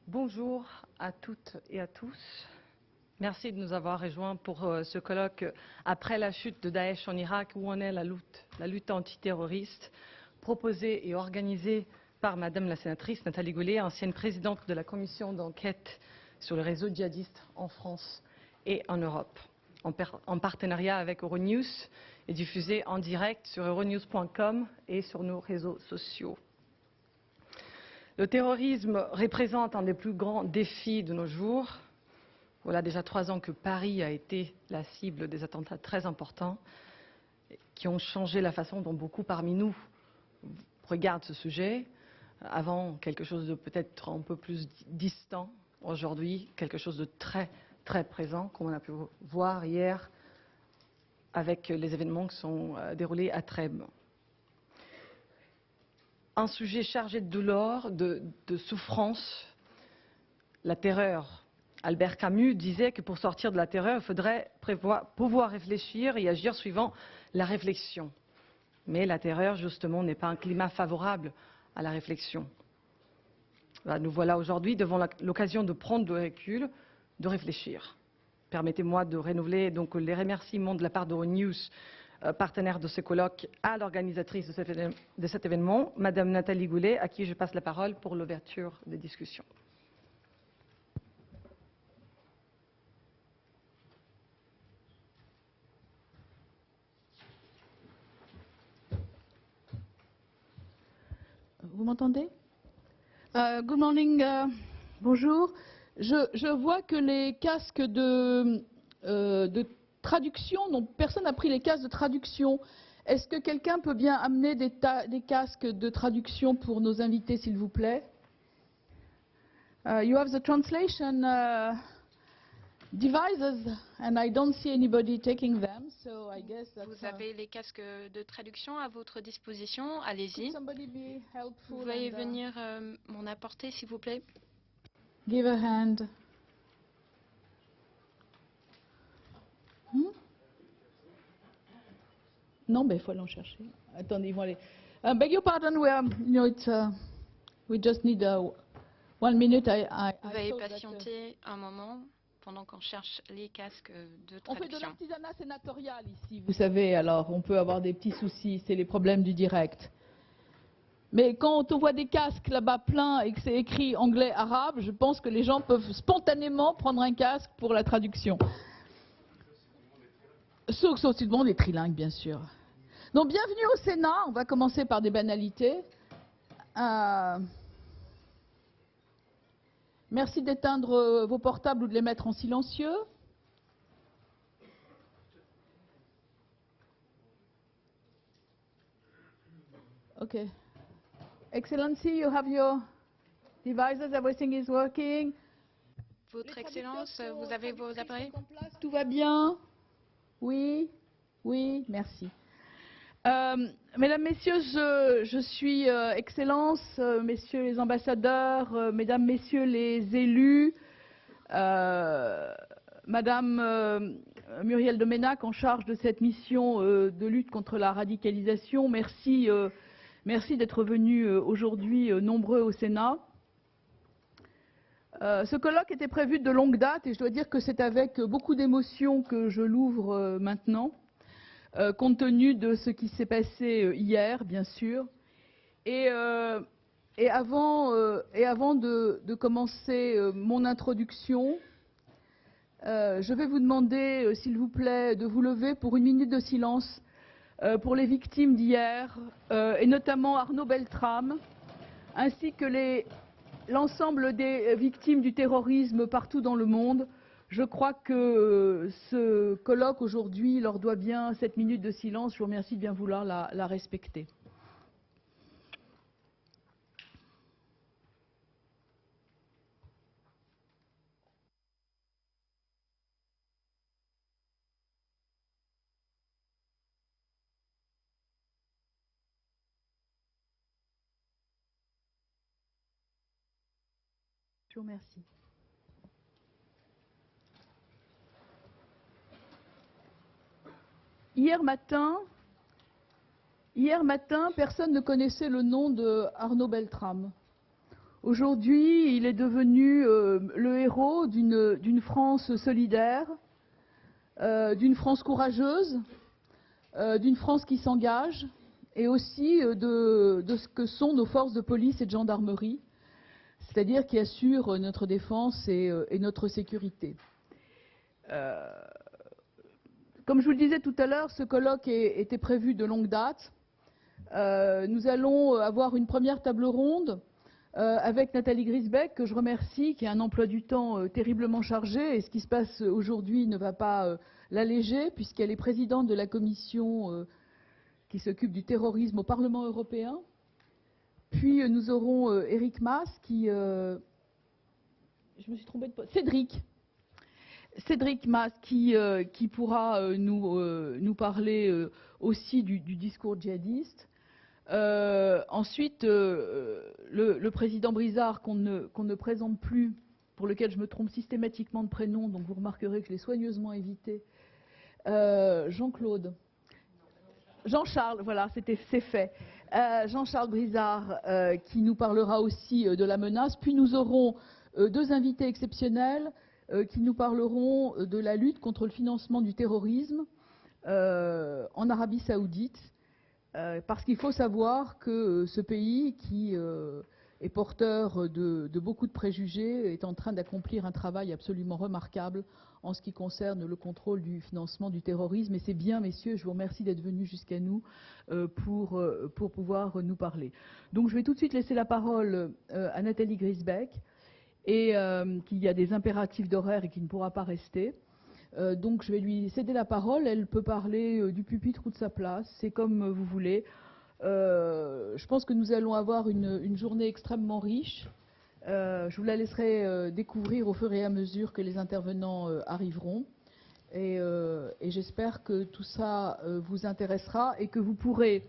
Bonjour à toutes et à tous. Merci de nous avoir rejoints pour ce colloque après la chute de Daesh en Irak, où en est la lutte antiterroriste, proposée et organisée par Madame la sénatrice Nathalie Goulet, ancienne présidente de la commission d'enquête sur le réseau djihadiste en France et en Europe, en partenariat avec Euronews et diffusée en direct sur euronews.com et sur nos réseaux sociaux. Le terrorisme représente un des plus grands défis de nos jours. Voilà déjà 3 ans que Paris a été la cible des attentats très importants qui ont changé la façon dont beaucoup parmi nous regardent ce sujet. Avant, quelque chose de peut-être un peu plus distant. Aujourd'hui, quelque chose de très, très présent, comme on a pu voir hier avec les événements qui sont déroulés à Trèbes. Un sujet chargé de douleur, de souffrance, la terreur. Albert Camus disait que pour sortir de la terreur, il faudrait pouvoir réfléchir et agir suivant la réflexion. Mais la terreur, justement, n'est pas un climat favorable à la réflexion. Nous voilà aujourd'hui devant l'occasion de prendre du recul, de réfléchir. Permettez-moi de renouveler donc les remerciements de la part d'Euronews, partenaire de ce colloque, à l'organisatrice de cet événement, Madame Nathalie Goulet, à qui je passe la parole pour l'ouverture des discussions. Vous m'entendez? Good morning, bonjour. Je vois que les casques de traduction, personne n'a pris les casques de traduction. Est-ce que quelqu'un peut bien amener des casques de traduction pour nos invités, s'il vous plaît? You have the translation devices, and I don't see anybody taking them, so I guess that's, Vous avez les casques de traduction à votre disposition, allez-y. Vous pouvez venir m'en apporter, s'il vous plaît? Give a hand. Non, mais il faut aller en chercher. Attendez, ils vont aller. Beg your pardon, we just need 1 minute. Veuillez patienter un moment pendant qu'on cherche les casques de traduction. On fait de l'artisanat sénatorial ici, vous savez, alors on peut avoir des petits soucis, c'est les problèmes du direct. Mais quand on voit des casques là-bas pleins et que c'est écrit anglais-arabe, je pense que les gens peuvent spontanément prendre un casque pour la traduction. Sauf que tout le monde est trilingue, bien sûr. Donc, bienvenue au Sénat. On va commencer par des banalités. Merci d'éteindre vos portables ou de les mettre en silencieux. OK. Excellency, you have your devices, everything is working. Votre Excellence, vous avez vos appareils? Tout va bien? Oui, oui, merci. Mesdames, Messieurs, je suis Excellence, Messieurs les ambassadeurs, Mesdames, Messieurs les élus, Madame Muriel Domenac en charge de cette mission de lutte contre la radicalisation. Merci, merci d'être venus aujourd'hui nombreux au Sénat. Ce colloque était prévu de longue date et je dois dire que c'est avec beaucoup d'émotion que je l'ouvre maintenant, compte tenu de ce qui s'est passé hier, bien sûr. Et avant de commencer mon introduction, je vais vous demander, s'il vous plaît, de vous lever pour 1 minute de silence pour les victimes d'hier, et notamment Arnaud Beltrame, ainsi que l'ensemble des victimes du terrorisme partout dans le monde. Je crois que ce colloque aujourd'hui leur doit bien cette minute de silence. Je vous remercie de bien vouloir la respecter. Je vous remercie. Hier matin, personne ne connaissait le nom de Arnaud Beltrame. Aujourd'hui, il est devenu le héros d'une France solidaire, d'une France courageuse, d'une France qui s'engage, et aussi de ce que sont nos forces de police et de gendarmerie, c'est-à-dire qui assurent notre défense et notre sécurité. Comme je vous le disais tout à l'heure, ce colloque était prévu de longue date. Nous allons avoir une première table ronde avec Nathalie Griesbeck, que je remercie, qui a un emploi du temps terriblement chargé, et ce qui se passe aujourd'hui ne va pas l'alléger, puisqu'elle est présidente de la commission qui s'occupe du terrorisme au Parlement européen. Puis nous aurons Eric Mas, qui... je me suis trompée de poste. Cédric Mas, qui pourra nous parler aussi du discours djihadiste. Ensuite, le président Brizard, qu'on ne présente plus, pour lequel je me trompe systématiquement de prénom, donc vous remarquerez que je l'ai soigneusement évité. Jean-Charles, voilà, c'est fait. Jean-Charles Brizard, qui nous parlera aussi de la menace. Puis nous aurons deux invités exceptionnels qui nous parleront de la lutte contre le financement du terrorisme en Arabie Saoudite. Parce qu'il faut savoir que ce pays, qui est porteur de beaucoup de préjugés, est en train d'accomplir un travail absolument remarquable en ce qui concerne le contrôle du financement du terrorisme. Et c'est bien, messieurs, je vous remercie d'être venus jusqu'à nous pour pouvoir nous parler. Donc je vais tout de suite laisser la parole à Nathalie Griesbeck, et qui a des impératifs d'horaire et qui ne pourra pas rester. Donc je vais lui céder la parole. Elle peut parler du pupitre ou de sa place, c'est comme vous voulez. Je pense que nous allons avoir une journée extrêmement riche. Je vous la laisserai découvrir au fur et à mesure que les intervenants arriveront. Et j'espère que tout ça vous intéressera et que vous pourrez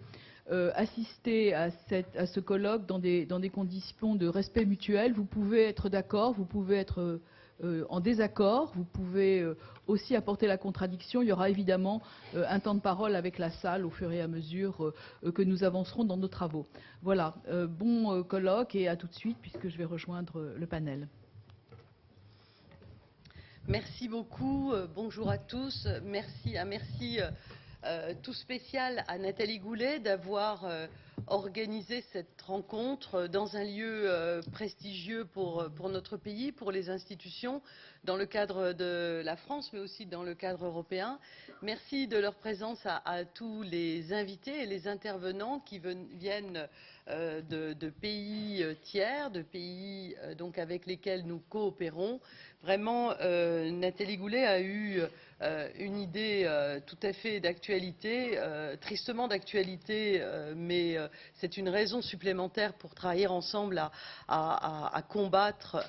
assister à ce colloque dans des conditions de respect mutuel. Vous pouvez être d'accord, vous pouvez être en désaccord, vous pouvez aussi apporter la contradiction. Il y aura évidemment un temps de parole avec la salle au fur et à mesure que nous avancerons dans nos travaux. Voilà, bon colloque et à tout de suite puisque je vais rejoindre le panel. Merci beaucoup, bonjour à tous. Merci tout spécial à Nathalie Goulet d'avoir organisé cette rencontre dans un lieu prestigieux pour notre pays, pour les institutions, dans le cadre de la France, mais aussi dans le cadre européen. Merci de leur présence à tous les invités et les intervenants qui viennent de pays tiers, de pays donc avec lesquels nous coopérons. Vraiment, Nathalie Goulet a eu une idée tout à fait d'actualité, tristement d'actualité, mais c'est une raison supplémentaire pour travailler ensemble à combattre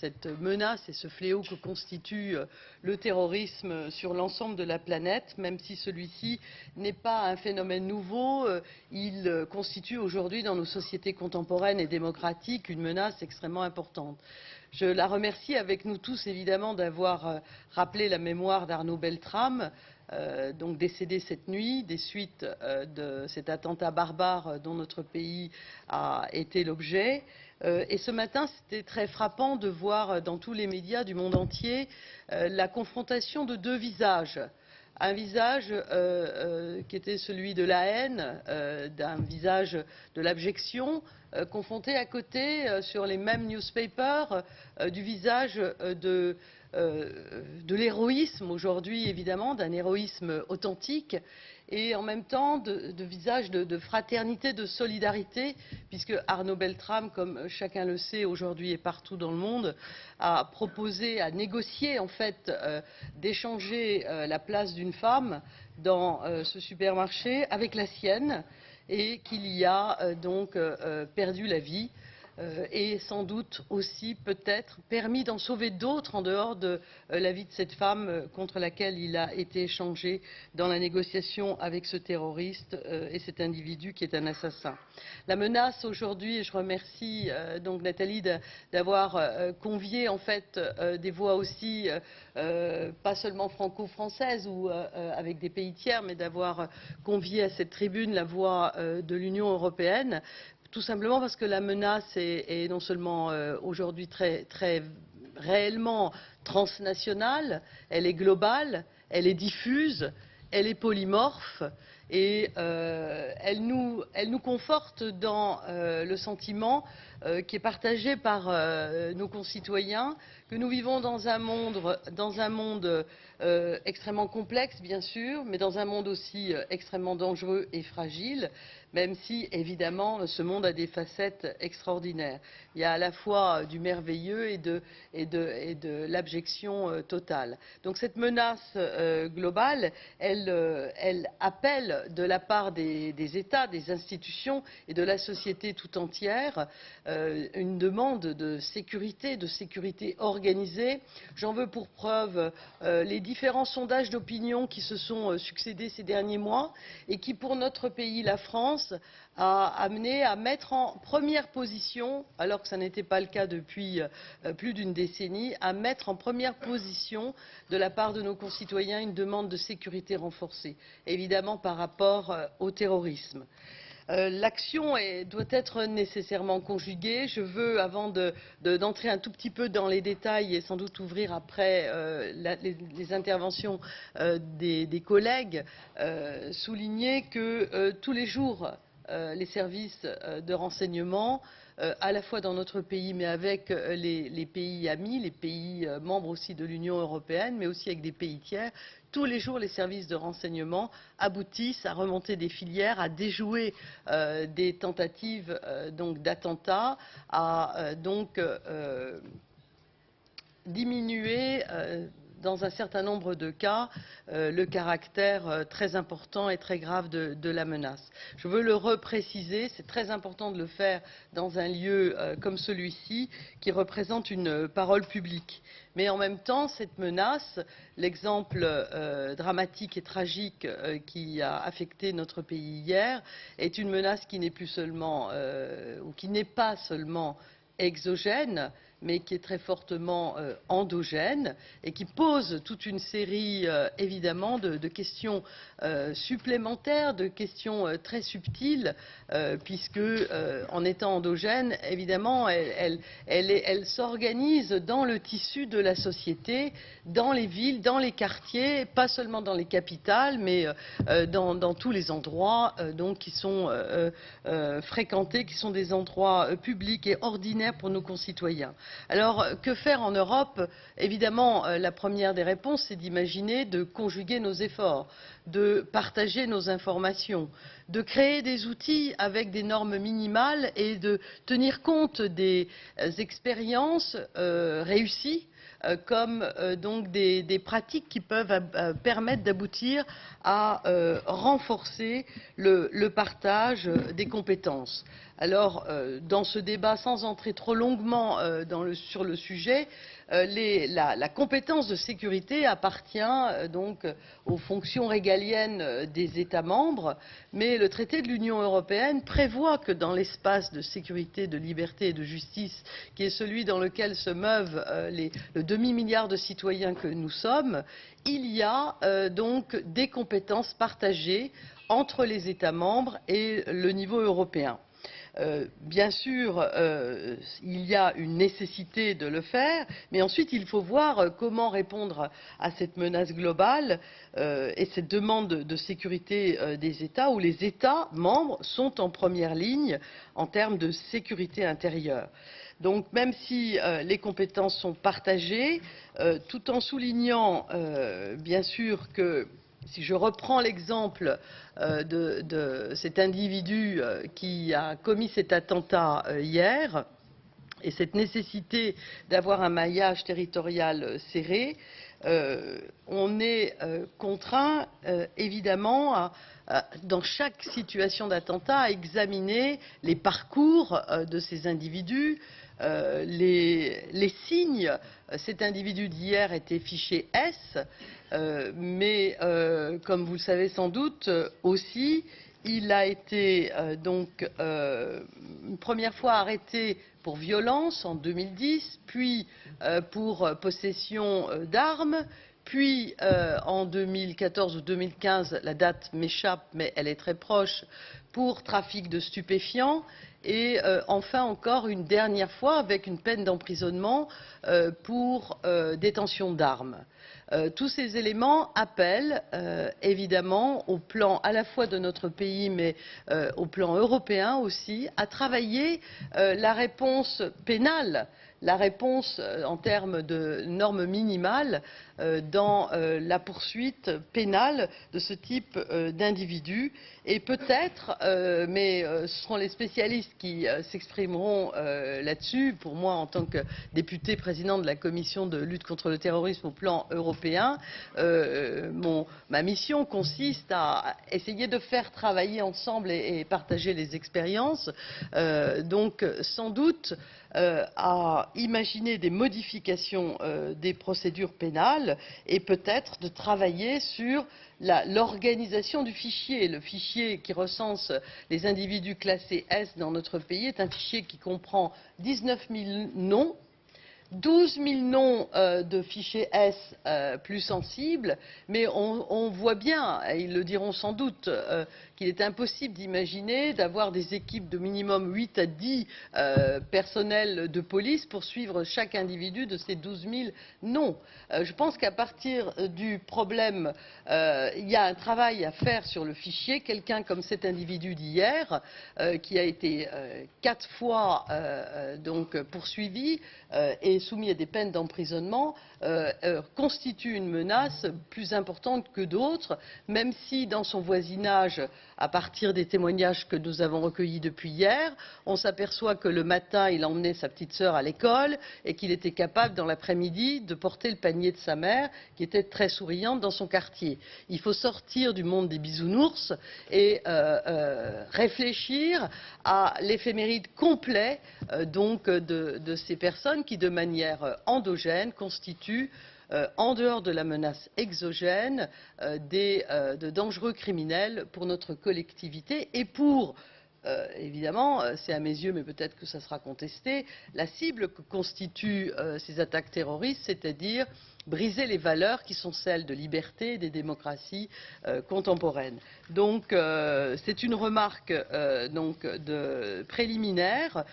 cette menace et ce fléau que constitue le terrorisme sur l'ensemble de la planète, même si celui-ci n'est pas un phénomène nouveau. Il constitue aujourd'hui dans nos sociétés contemporaines et démocratiques une menace extrêmement importante. Je la remercie avec nous tous évidemment d'avoir rappelé la mémoire d'Arnaud Beltrame, donc décédé cette nuit des suites de cet attentat barbare dont notre pays a été l'objet. Et ce matin, c'était très frappant de voir dans tous les médias du monde entier la confrontation de deux visages. Un visage qui était celui de la haine, d'un visage de l'abjection, confronté à côté, sur les mêmes newspapers, du visage de l'héroïsme aujourd'hui, évidemment, d'un héroïsme authentique, et en même temps de visage de fraternité, de solidarité, puisque Arnaud Beltrame, comme chacun le sait aujourd'hui et partout dans le monde, a proposé, a négocié en fait d'échanger la place d'une femme dans ce supermarché avec la sienne, et qu'il y a donc perdu la vie. Et sans doute aussi peut-être permis d'en sauver d'autres en dehors de la vie de cette femme contre laquelle il a été échangé dans la négociation avec ce terroriste et cet individu qui est un assassin. La menace aujourd'hui, et je remercie donc Nathalie d'avoir convié en fait des voix aussi pas seulement franco-françaises ou avec des pays tiers, mais d'avoir convié à cette tribune la voix de l'Union européenne. tout simplement parce que la menace est non seulement aujourd'hui très réellement transnationale, elle est globale, elle est diffuse, elle est polymorphe et elle nous conforte dans le sentiment qui est partagé par nos concitoyens que nous vivons dans un monde extrêmement complexe, bien sûr, mais dans un monde aussi extrêmement dangereux et fragile, même si, évidemment, ce monde a des facettes extraordinaires. Il y a à la fois du merveilleux et de l'abjection totale. Donc cette menace globale, elle appelle de la part des États, des institutions et de la société tout entière une demande de sécurité organisée. J'en veux pour preuve les différents sondages d'opinion qui se sont succédés ces derniers mois et qui, pour notre pays, la France, a amené à mettre en première position, alors que ça n'était pas le cas depuis plus d'une décennie, à mettre en première position de la part de nos concitoyens une demande de sécurité renforcée, évidemment par rapport au terrorisme. L'action doit être nécessairement conjuguée. Je veux, avant d'entrer un tout petit peu dans les détails et sans doute ouvrir après les interventions des collègues, souligner que tous les jours, les services de renseignement, à la fois dans notre pays, mais avec les pays amis, les pays membres aussi de l'Union européenne, mais aussi avec des pays tiers, tous les jours, les services de renseignement aboutissent à remonter des filières, à déjouer des tentatives d'attentats, à diminuer dans un certain nombre de cas le caractère très important et très grave de la menace. Je veux le repréciser, c'est très important de le faire dans un lieu comme celui-ci qui représente une parole publique. Mais en même temps, cette menace, l'exemple dramatique et tragique qui a affecté notre pays hier, est une menace qui n'est plus seulement ou qui n'est pas seulement exogène, mais qui est très fortement endogène et qui pose toute une série évidemment de questions supplémentaires, de questions très subtiles, puisque en étant endogène, évidemment, elle s'organise dans le tissu de la société, dans les villes, dans les quartiers, pas seulement dans les capitales, mais dans tous les endroits qui sont fréquentés, qui sont des endroits publics et ordinaires pour nos concitoyens. Alors, que faire en Europe? Évidemment, la première des réponses, c'est d'imaginer de conjuguer nos efforts, de partager nos informations, de créer des outils avec des normes minimales et de tenir compte des expériences réussies comme donc des pratiques qui peuvent permettre d'aboutir à renforcer le partage des compétences. Alors, dans ce débat, sans entrer trop longuement sur le sujet, la compétence de sécurité appartient donc aux fonctions régaliennes des États membres, mais le traité de l'Union européenne prévoit que dans l'espace de sécurité, de liberté et de justice, qui est celui dans lequel se meuvent le demi-milliard de citoyens que nous sommes, il y a donc des compétences partagées entre les États membres et le niveau européen. Bien sûr, il y a une nécessité de le faire, mais ensuite il faut voir comment répondre à cette menace globale et cette demande de sécurité des États, où les États membres sont en première ligne en termes de sécurité intérieure. Donc même si les compétences sont partagées, tout en soulignant bien sûr que si je reprends l'exemple de cet individu qui a commis cet attentat hier et cette nécessité d'avoir un maillage territorial serré, on est contraint évidemment dans chaque situation d'attentat à examiner les parcours de ces individus, les signes. Cet individu d'hier était fiché S, mais comme vous le savez sans doute aussi, il a été donc une première fois arrêté pour violence en 2010, puis pour possession d'armes, puis en 2014 ou 2015, la date m'échappe mais elle est très proche, pour trafic de stupéfiants. et enfin encore une dernière fois avec une peine d'emprisonnement pour détention d'armes. Tous ces éléments appellent évidemment au plan à la fois de notre pays mais au plan européen aussi à travailler la réponse pénale, la réponse en termes de normes minimales dans la poursuite pénale de ce type d'individus. Et peut-être, mais ce seront les spécialistes qui s'exprimeront là-dessus. Pour moi, en tant que député président de la commission de lutte contre le terrorisme au plan européen, ma mission consiste à essayer de faire travailler ensemble et partager les expériences. Donc, sans doute, à imaginer des modifications des procédures pénales et peut-être de travailler sur l'organisation du fichier. Le fichier qui recense les individus classés S dans notre pays est un fichier qui comprend 19 000 noms, 12 000 noms de fichiers S plus sensibles, mais on voit bien, et ils le diront sans doute, qu'il est impossible d'imaginer d'avoir des équipes de minimum 8 à 10 personnels de police pour suivre chaque individu de ces 12 000 noms. Je pense qu'à partir du problème, il y a un travail à faire sur le fichier. Quelqu'un comme cet individu d'hier, qui a été 4 fois donc poursuivi et soumis à des peines d'emprisonnement, constitue une menace plus importante que d'autres, même si dans son voisinage, à partir des témoignages que nous avons recueillis depuis hier, on s'aperçoit que le matin, il emmenait sa petite sœur à l'école et qu'il était capable, dans l'après-midi, de porter le panier de sa mère, qui était très souriante dans son quartier. Il faut sortir du monde des bisounours et réfléchir à l'éphéméride complet donc de ces personnes qui, de manière endogène, constituent en dehors de la menace exogène, de dangereux criminels pour notre collectivité et pour, évidemment, c'est à mes yeux, mais peut-être que ça sera contesté, la cible que constituent ces attaques terroristes, c'est-à-dire briser les valeurs qui sont celles de liberté et des démocraties contemporaines. Donc c'est une remarque donc préliminaire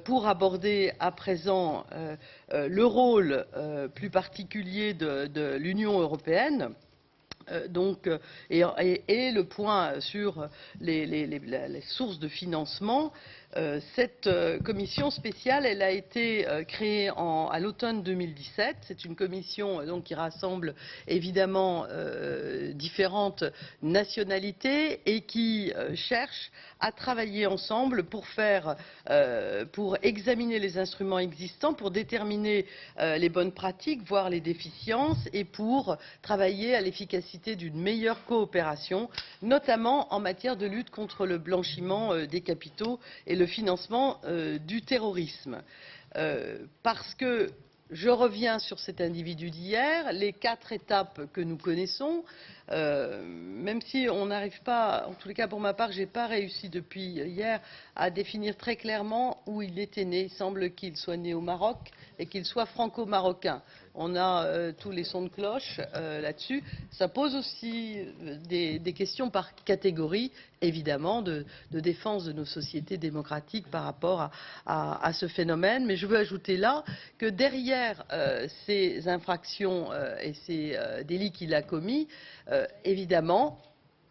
pour aborder à présent le rôle plus particulier de l'Union européenne. Et le point sur les sources de financement. Cette commission spéciale, elle a été créée à l'automne 2017. C'est une commission donc, qui rassemble évidemment différentes nationalités et qui cherche à travailler ensemble pour examiner les instruments existants, pour déterminer les bonnes pratiques, voire les déficiences, et pour travailler à l'efficacité d'une meilleure coopération, notamment en matière de lutte contre le blanchiment des capitaux et le financement du terrorisme. Parce que, je reviens sur cet individu d'hier, les 4 étapes que nous connaissons, même si on n'arrive pas, en tous les cas pour ma part, je n'ai pas réussi depuis hier à définir très clairement où il était né. Il semble qu'il soit né au Maroc et qu'il soit franco-marocain. On a tous les sons de cloche là-dessus. Ça pose aussi des questions par catégorie, évidemment, de défense de nos sociétés démocratiques par rapport à ce phénomène. Mais je veux ajouter là que derrière ces infractions et ces délits qu'il a commis, évidemment,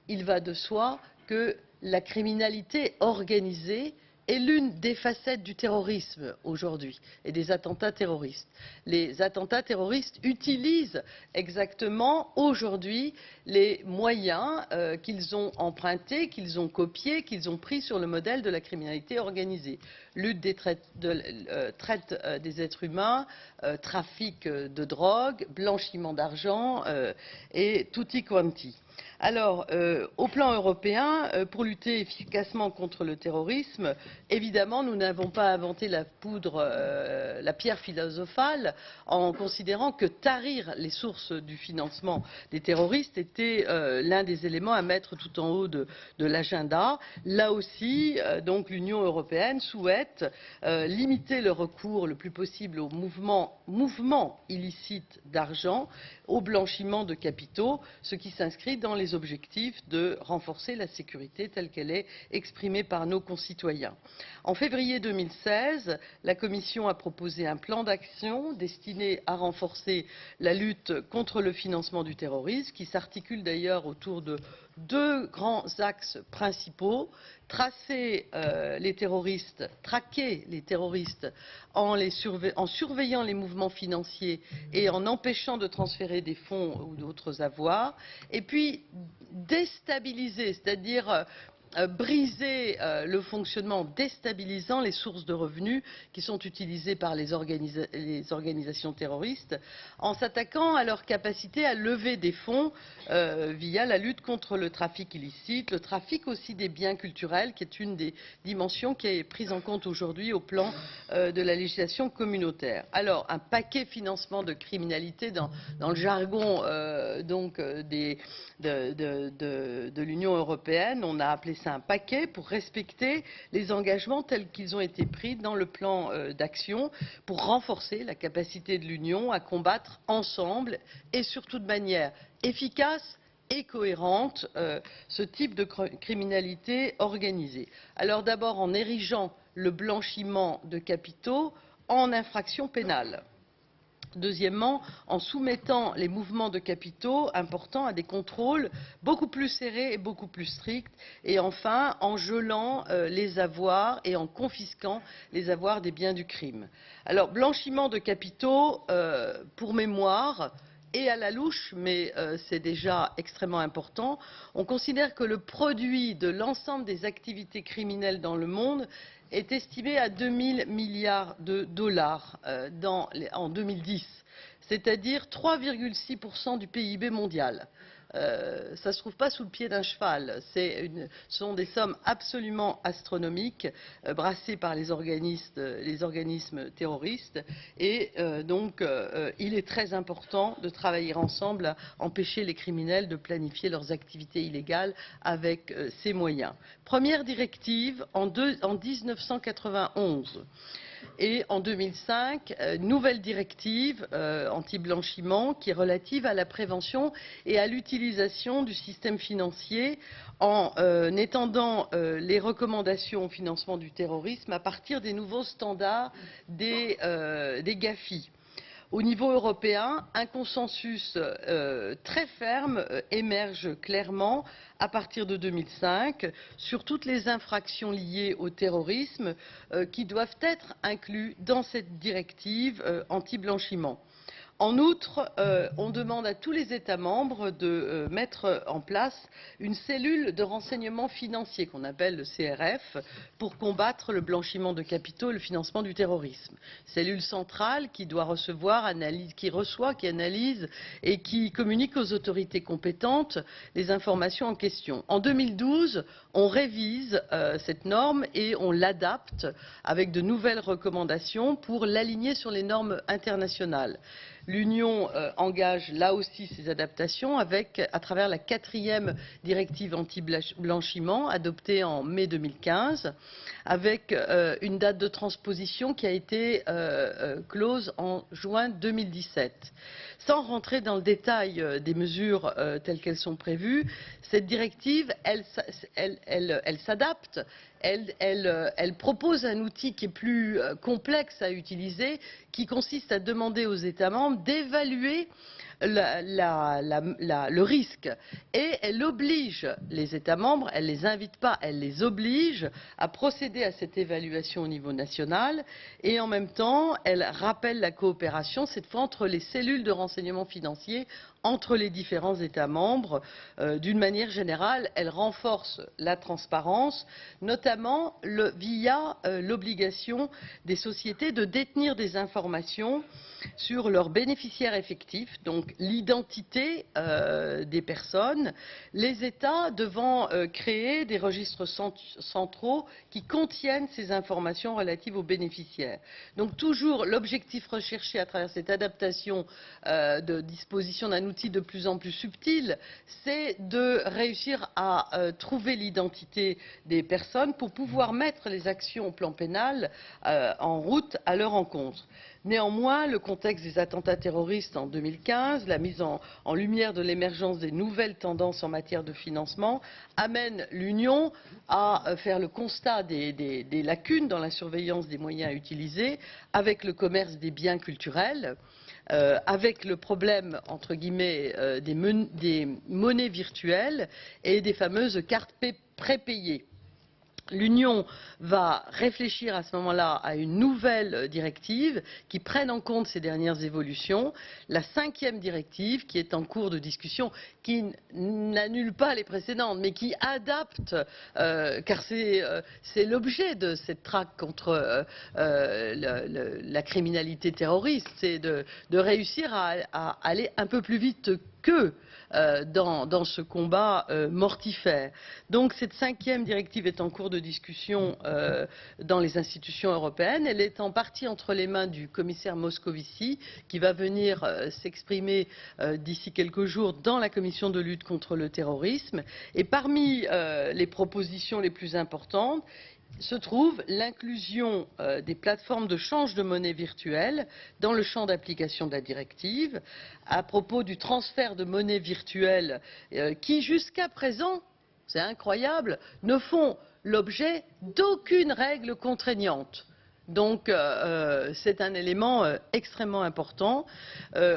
il va de soi que la criminalité organisée est l'une des facettes du terrorisme aujourd'hui et des attentats terroristes. Les attentats terroristes utilisent exactement aujourd'hui les moyens qu'ils ont empruntés, qu'ils ont copiés, qu'ils ont pris sur le modèle de la criminalité organisée. Lutte traite des êtres humains, trafic de drogue, blanchiment d'argent et tutti quanti. Alors, au plan européen, pour lutter efficacement contre le terrorisme, évidemment, nous n'avons pas inventé la pierre philosophale en considérant que tarir les sources du financement des terroristes était l'un des éléments à mettre tout en haut de l'agenda. Là aussi, donc, l'Union européenne souhaite limiter le recours le plus possible aux mouvements illicites d'argent, au blanchiment de capitaux, ce qui s'inscrit dans les objectifs de renforcer la sécurité telle qu'elle est exprimée par nos concitoyens. En février 2016, la Commission a proposé un plan d'action destiné à renforcer la lutte contre le financement du terrorisme, qui s'articule d'ailleurs autour de deux grands axes principaux: traquer les terroristes en surveillant les mouvements financiers et en empêchant de transférer des fonds ou d'autres avoirs, et puis déstabiliser, c'est-à-dire briser le fonctionnement en déstabilisant les sources de revenus qui sont utilisées par les organisations terroristes, en s'attaquant à leur capacité à lever des fonds via la lutte contre le trafic illicite, le trafic aussi des biens culturels, qui est une des dimensions qui est prise en compte aujourd'hui au plan de la législation communautaire. Alors, un paquet financement de criminalité dans le jargon de l'Union européenne, on a appelé ça un paquet pour respecter les engagements tels qu'ils ont été pris dans le plan d'action pour renforcer la capacité de l'Union à combattre ensemble et surtout de manière efficace et cohérente ce type de criminalité organisée. Alors d'abord en érigeant le blanchiment de capitaux en infraction pénale. Deuxièmement, en soumettant les mouvements de capitaux importants à des contrôles beaucoup plus serrés et beaucoup plus stricts. Et enfin, en gelant les avoirs et en confisquant les avoirs des biens du crime. Alors, blanchiment de capitaux, pour mémoire, et à la louche, mais c'est déjà extrêmement important, on considère que le produit de l'ensemble des activités criminelles dans le monde est estimé à 2000 milliards de dollars en 2010, c'est-à-dire 3,6% du PIB mondial. Ça ne se trouve pas sous le pied d'un cheval. Ce sont des sommes absolument astronomiques brassées par les organismes terroristes. Et donc, il est très important de travailler ensemble à empêcher les criminels de planifier leurs activités illégales avec ces moyens. Première directive en 1991. Et en 2005, nouvelle directive anti-blanchiment qui est relative à la prévention et à l'utilisation du système financier en étendant les recommandations au financement du terrorisme à partir des nouveaux standards des GAFI. Au niveau européen, un consensus très ferme émerge clairement à partir de 2005 sur toutes les infractions liées au terrorisme qui doivent être incluses dans cette directive anti-blanchiment. En outre, on demande à tous les États membres de mettre en place une cellule de renseignement financier qu'on appelle le CRF pour combattre le blanchiment de capitaux et le financement du terrorisme. Cellule centrale qui doit recevoir, qui analyse et qui communique aux autorités compétentes les informations en question. En 2012, on révise cette norme et on l'adapte avec de nouvelles recommandations pour l'aligner sur les normes internationales. L'Union engage là aussi ces adaptations à travers la 4e directive anti-blanchiment adoptée en mai 2015, avec une date de transposition qui a été close en juin 2017. Sans rentrer dans le détail des mesures telles qu'elles sont prévues, cette directive, elle s'adapte. Elle propose un outil qui est plus complexe à utiliser, qui consiste à demander aux États membres d'évaluer le risque. Et elle oblige les États membres, elle ne les invite pas, elle les oblige à procéder à cette évaluation au niveau national. Et en même temps, elle rappelle la coopération, cette fois entre les cellules de renseignement financier entre les différents États membres. D'une manière générale, elle renforce la transparence, notamment via l'obligation des sociétés de détenir des informations sur leurs bénéficiaires effectifs, donc l'identité des personnes, les États devant créer des registres centraux qui contiennent ces informations relatives aux bénéficiaires. Donc toujours l'objectif recherché à travers cette adaptation de disposition d'un outil de plus en plus subtil, c'est de réussir à trouver l'identité des personnes pour pouvoir mettre les actions au plan pénal en route à leur encontre. Néanmoins, le contexte des attentats terroristes en 2015, la mise en lumière de l'émergence des nouvelles tendances en matière de financement, amène l'Union à faire le constat des lacunes dans la surveillance des moyens utilisés, avec le commerce des biens culturels, avec le problème, entre guillemets, des monnaies virtuelles et des fameuses cartes prépayées. L'Union va réfléchir à ce moment-là à une nouvelle directive qui prenne en compte ces dernières évolutions, la 5e directive qui est en cours de discussion, qui n'annule pas les précédentes, mais qui adapte, car c'est l'objet de cette traque contre la criminalité terroriste, c'est de réussir à aller un peu plus vite qu'eux dans ce combat mortifère. Donc cette 5e directive est en cours de discussion dans les institutions européennes. Elle est en partie entre les mains du commissaire Moscovici, qui va venir s'exprimer d'ici quelques jours dans la commission de lutte contre le terrorisme. Et parmi les propositions les plus importantes, se trouve l'inclusion des plateformes de change de monnaie virtuelle dans le champ d'application de la directive, à propos du transfert de monnaie virtuelle qui, jusqu'à présent, c'est incroyable, ne font l'objet d'aucune règle contraignante. Donc c'est un élément extrêmement important.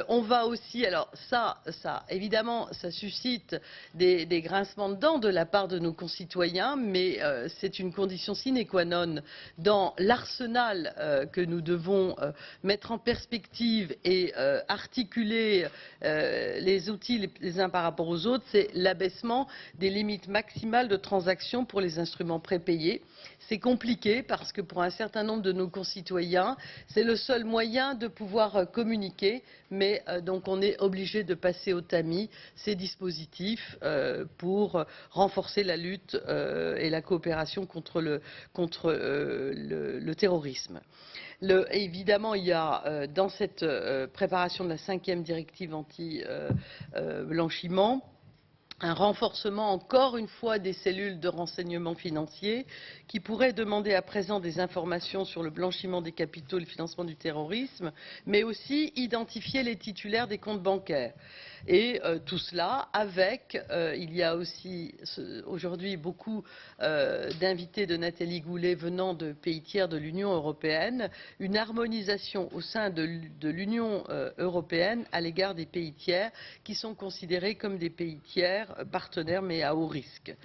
On va aussi, alors ça évidemment, ça suscite des grincements de dents de la part de nos concitoyens, mais c'est une condition sine qua non dans l'arsenal que nous devons mettre en perspective et articuler les outils les uns par rapport aux autres, c'est l'abaissement des limites maximales de transactions pour les instruments prépayés. C'est compliqué parce que pour un certain nombre de nos concitoyens, c'est le seul moyen de pouvoir communiquer, mais donc on est obligé de passer au tamis ces dispositifs pour renforcer la lutte et la coopération contre le terrorisme. Évidemment, il y a dans cette préparation de la 5e directive anti-blanchiment un renforcement encore une fois des cellules de renseignement financier qui pourraient demander à présent des informations sur le blanchiment des capitaux et le financement du terrorisme, mais aussi identifier les titulaires des comptes bancaires. Et tout cela avec, il y a aussi aujourd'hui beaucoup d'invités de Nathalie Goulet venant de pays tiers de l'Union européenne, une harmonisation au sein de l'Union européenne à l'égard des pays tiers qui sont considérés comme des pays tiers partenaires mais à haut risque.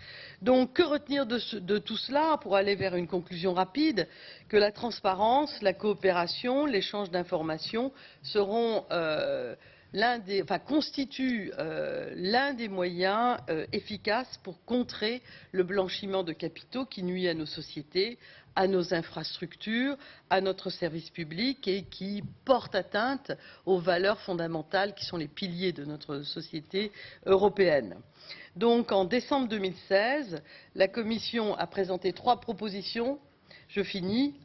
Donc que retenir de tout cela pour aller vers une conclusion rapide? Que la transparence, la coopération, l'échange d'informations seront constitue l'un des moyens efficaces pour contrer le blanchiment de capitaux qui nuit à nos sociétés, à nos infrastructures, à notre service public et qui porte atteinte aux valeurs fondamentales qui sont les piliers de notre société européenne. Donc en décembre 2016, la Commission a présenté 3 propositions. Je finis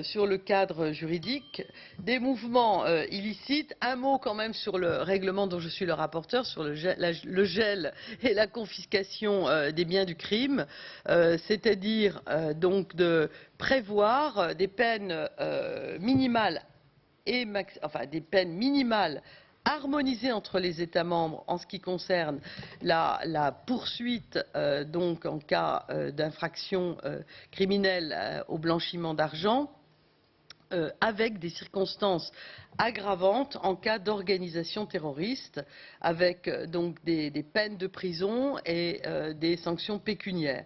sur le cadre juridique des mouvements illicites. Un mot quand même sur le règlement dont je suis le rapporteur, sur le gel et la confiscation des biens du crime, c'est-à-dire donc de prévoir des peines minimales des peines minimales harmonisée entre les États membres en ce qui concerne la poursuite donc en cas d'infraction criminelle au blanchiment d'argent, avec des circonstances aggravantes en cas d'organisation terroriste, avec donc des peines de prison et des sanctions pécuniaires,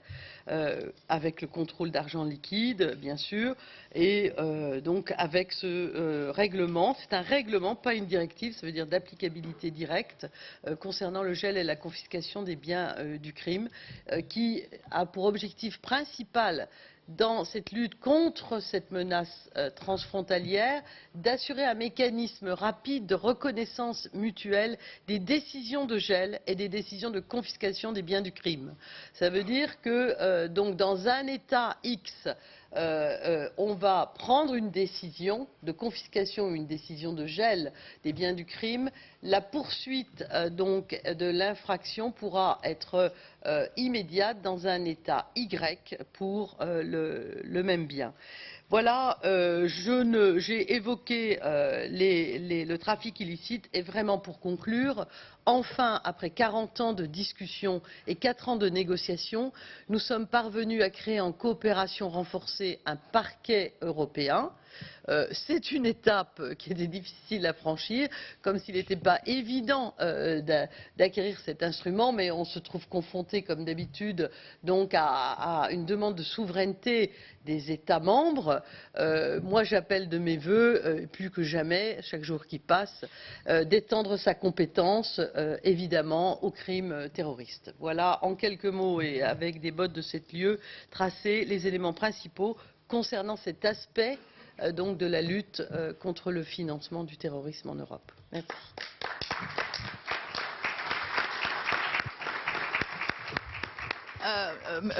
avec le contrôle d'argent liquide, bien sûr, et donc avec ce règlement. C'est un règlement, pas une directive, ça veut dire d'applicabilité directe, concernant le gel et la confiscation des biens du crime, qui a pour objectif principal dans cette lutte contre cette menace transfrontalière, d'assurer un mécanisme rapide de reconnaissance mutuelle des décisions de gel et des décisions de confiscation des biens du crime. Ça veut dire que donc dans un État X, on va prendre une décision de confiscation ou une décision de gel des biens du crime. La poursuite donc de l'infraction pourra être immédiate dans un État Y pour le même bien. Voilà, j'ai évoqué le trafic illicite et vraiment pour conclure, enfin, après 40 ans de discussions et 4 ans de négociations, nous sommes parvenus à créer en coopération renforcée un parquet européen. C'est une étape qui était difficile à franchir, comme s'il n'était pas évident d'acquérir cet instrument, mais on se trouve confronté, comme d'habitude, donc à une demande de souveraineté des États membres. Moi, j'appelle de mes vœux, plus que jamais, chaque jour qui passe, d'étendre sa compétence, évidemment, aux crimes terroristes. Voilà, en quelques mots et avec des bottes de 7 lieues, tracer les éléments principaux concernant cet aspect donc de la lutte contre le financement du terrorisme en Europe. Merci.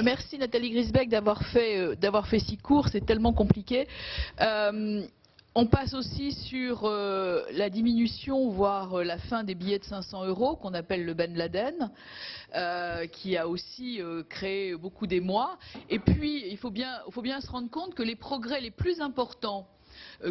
Merci Nathalie Griesbeck d'avoir fait si court, c'est tellement compliqué. On passe aussi sur la diminution, voire la fin des billets de 500 € qu'on appelle le Ben Laden, qui a aussi créé beaucoup d'émoi. Et puis, il faut bien se rendre compte que les progrès les plus importants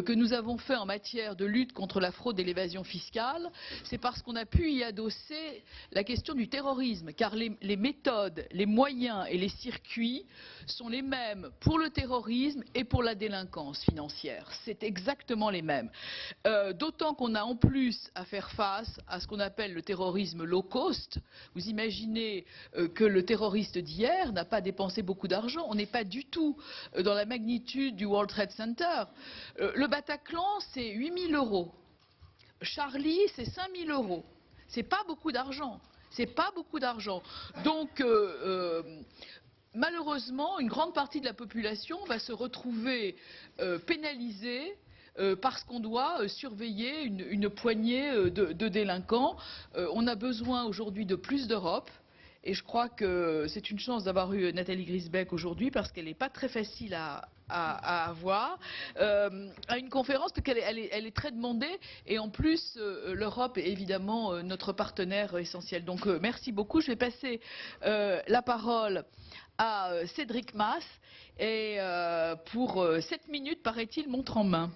que nous avons fait en matière de lutte contre la fraude et l'évasion fiscale, c'est parce qu'on a pu y adosser la question du terrorisme, car les méthodes, les moyens et les circuits sont les mêmes pour le terrorisme et pour la délinquance financière. C'est exactement les mêmes. D'autant qu'on a en plus à faire face à ce qu'on appelle le terrorisme low cost. Vous imaginez que le terroriste d'hier n'a pas dépensé beaucoup d'argent. On n'est pas du tout dans la magnitude du World Trade Center. Le Bataclan, c'est 8 000 €. Charlie, c'est 5 000 €. C'est pas beaucoup d'argent. C'est pas beaucoup d'argent. Donc, malheureusement, une grande partie de la population va se retrouver pénalisée parce qu'on doit surveiller une poignée de délinquants. On a besoin aujourd'hui de plus d'Europe. Et je crois que c'est une chance d'avoir eu Nathalie Griesbeck aujourd'hui parce qu'elle n'est pas très facile à avoir à une conférence parce qu'elle est très demandée et en plus l'Europe est évidemment notre partenaire essentiel. Donc merci beaucoup. Je vais passer la parole à Cédric Mass et pour 7 minutes, paraît-il, montre en main.